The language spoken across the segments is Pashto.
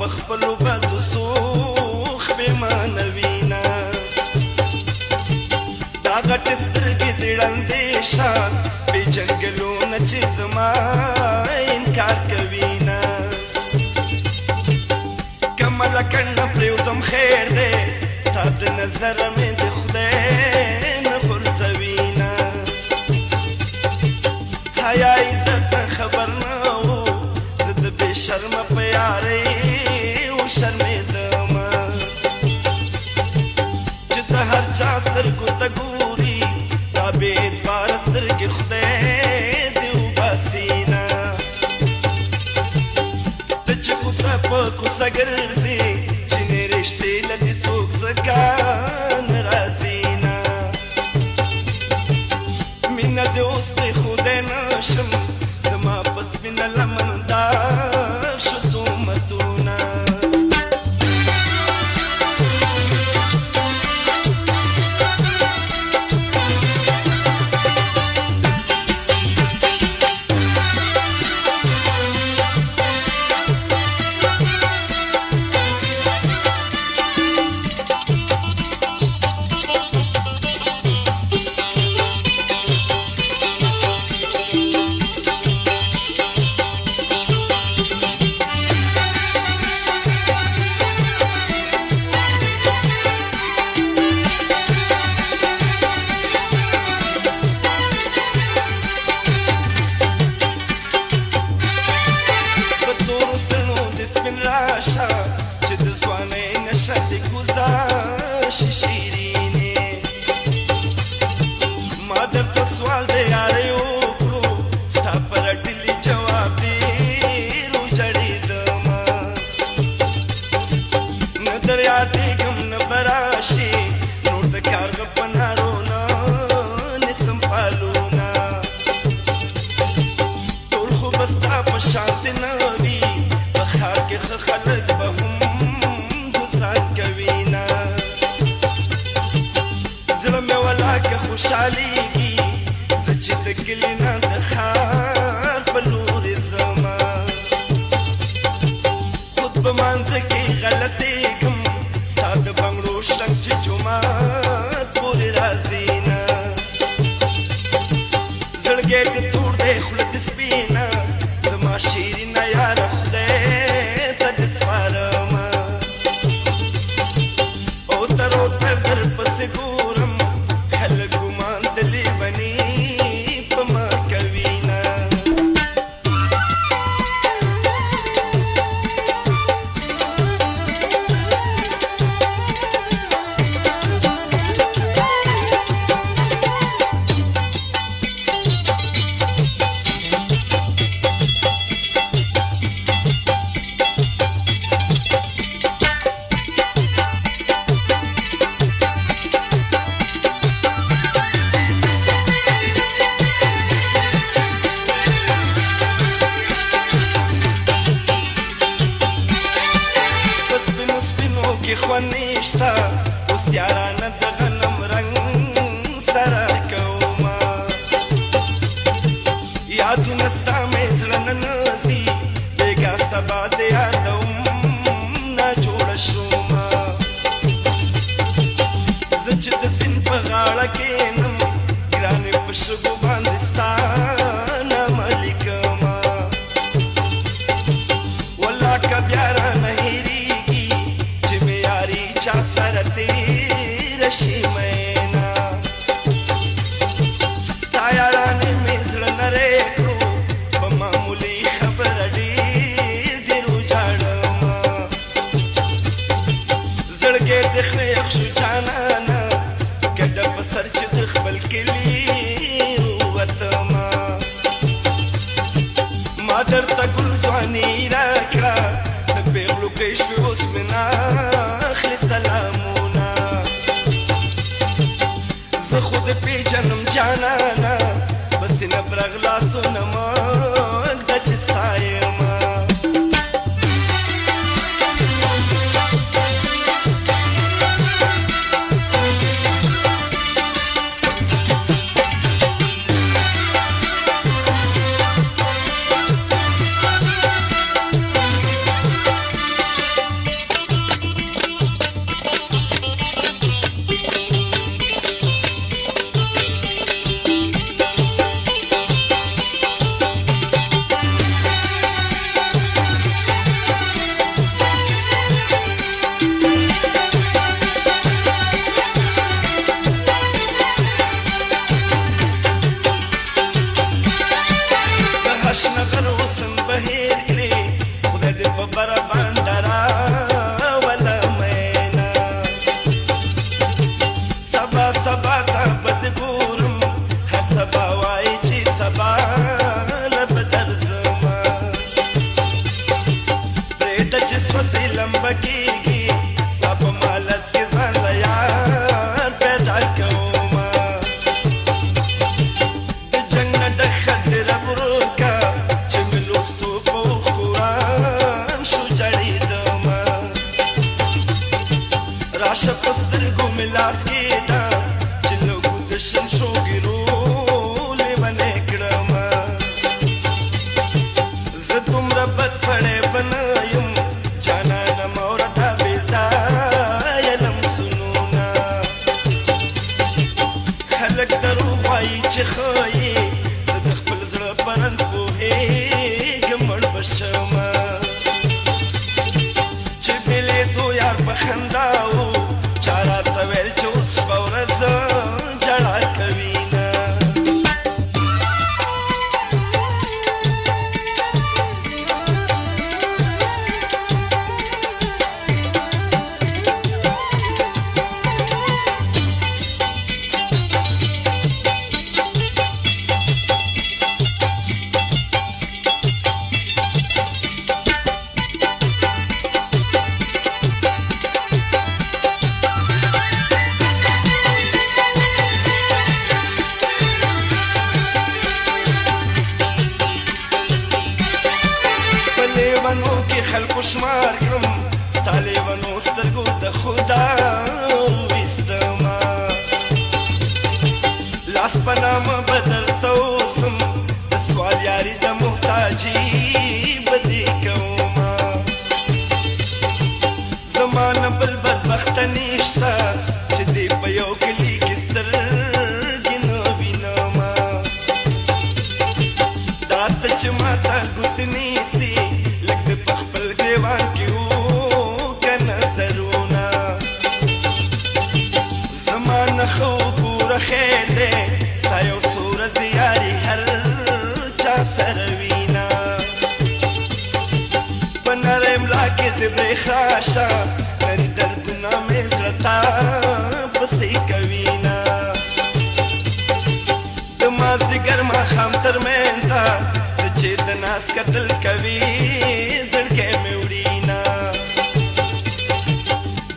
خپلو بدو سوخ بېمانه وینا دا غټې سترګې دې ړندې شان پېژنګلونه چې زما انکار کوینه که ملکنډه پرېوځم خیر دی ستا د نظره مې د خدای نه غورځوینه حیا عزت خبر نه و زه د بې شرمه په یارۍ وشرمېدمه چې د هر چا سترګو ته ګوري دا بې اعتباره سترګې خدای دې وباسینه ته چې کوڅه په کوڅه ګرځې چینې رشتې له دې څوک څخه نه راځي نه مینه دې اوس پرېښودی نه شم زما په سپینه لمن داغ شو تهمتونه بکیږي ستا په مالت کې ځان له یار پیدا کومه د جنګ نه ډک خط دې رب روکه چې مې لوستو په اوښکو قرآن شو جړېدمه راشه په سترګو مې لاس کېږده چې لږو د شمشو ګیرو لیونی کړمه زه دومره بد سړی به نه یم جانانه مورته بې ځایه لمسونونه خلک دروغ وایي چې ښه یې زه د خپل زړه په رنځ پوهېږم مړ به شمه چې بېلېدو یار په خندا و چا راته ویل چې اوس شپه ورځ ژړا کوي نه لیونو کې خلکو شمار کړم ستا لیونو سترګو د خدا ویستمه لاس په نامه به درته اوسم د سوال یاري د محتاجي به دې کومه زما نه بل بدبخته نشته چې دې په یو کلي کې سترګې نه وینمه دا ته چې ماته ګوتې نیسي په خپل ګریوان کې و که نظرونه زما نه ښه وګوره خیر دی ستا یو څو ورځې یاري هر چا سره وینه په نری ملا کې د برېښ راشه نري دردونه مې زړه تا پسې کوینه د مازدیګر ماښام تر منځه د چې د ناز کتل کوي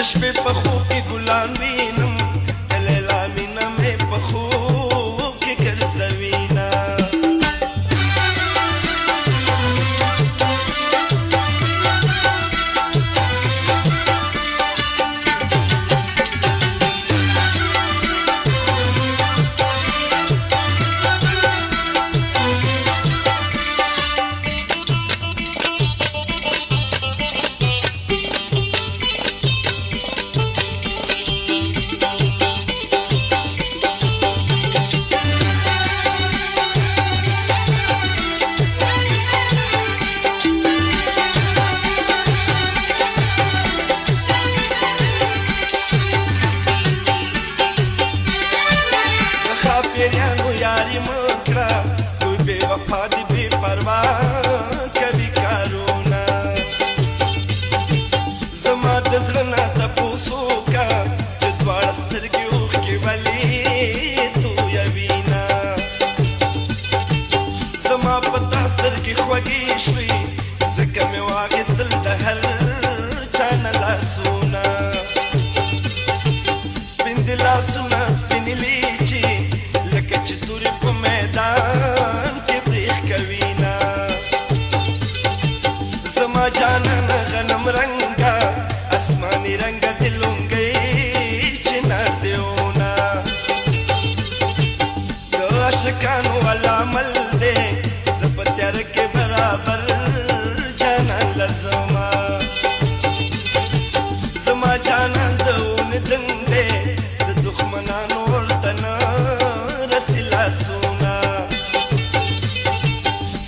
د شپې په خوب کې ګلان وینم د لیلا مینه مې په خوب کې ګرځوینه پیریانو یاری مکړه دوی بې وفا دي بې پروا کوي کارونه زما د زړه نه تپوس وکړه چې دواړه سترګې اوښکې ولې تویوینه زما په تا سترګې خوږې شوې ځکه مې واخیستل د هر چا نه لاسونه سپین دي لاسونه سپینې لیچې لکه چې تورې په میدان کې بریښ کوینه زما جانانه غنم رنګه اسماني رنګه د لونګۍ چې نردیونه د عاشقانو علامل دی زه په تیاره کې برابر جانان لزما زما جانان د اونې دنګ دی د دښمنانو ورته نه لاسونه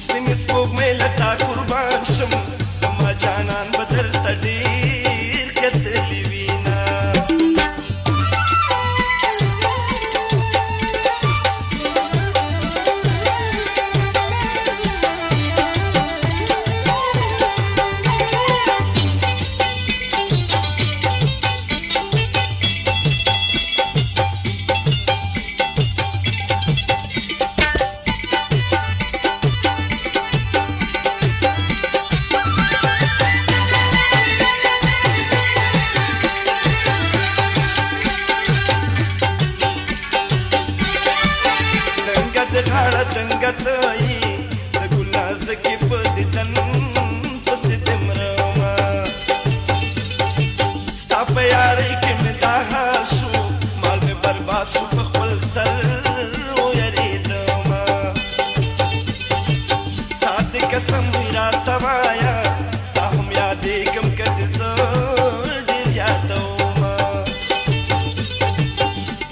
سپینې سپوږمۍ له تا قربان شم زما جانان به درته ډېر کتلي وینه شو په خپل سر ویریدمه ستا د قسم وي راته وایه ستا هم یادېږم که دې زه ډېر یادومه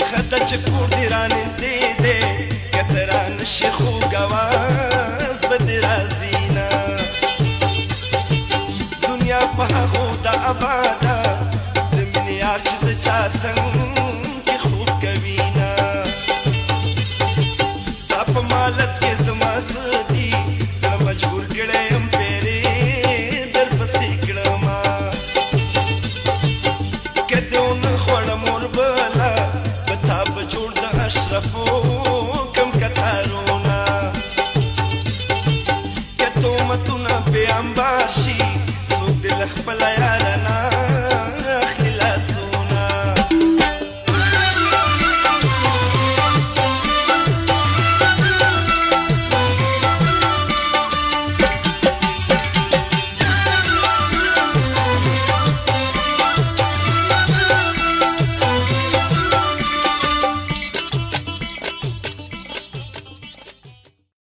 ښه ده چې کور دې رانږدې دی که ته رانشي خوږ اواز به دې راځي نه دنیا په هغو ده آباده د مینې یار چې د چا څنګ کې خوب کوي نه ستا په مالت کې زما څه دي زړه مجبور کړی یم پیرې درپسې کړمه که دې ونه خوړم اور بله په تا به جوړ د اشرفو کم کتارونه که تهمتونه بې انبار شي څوک دې له خپله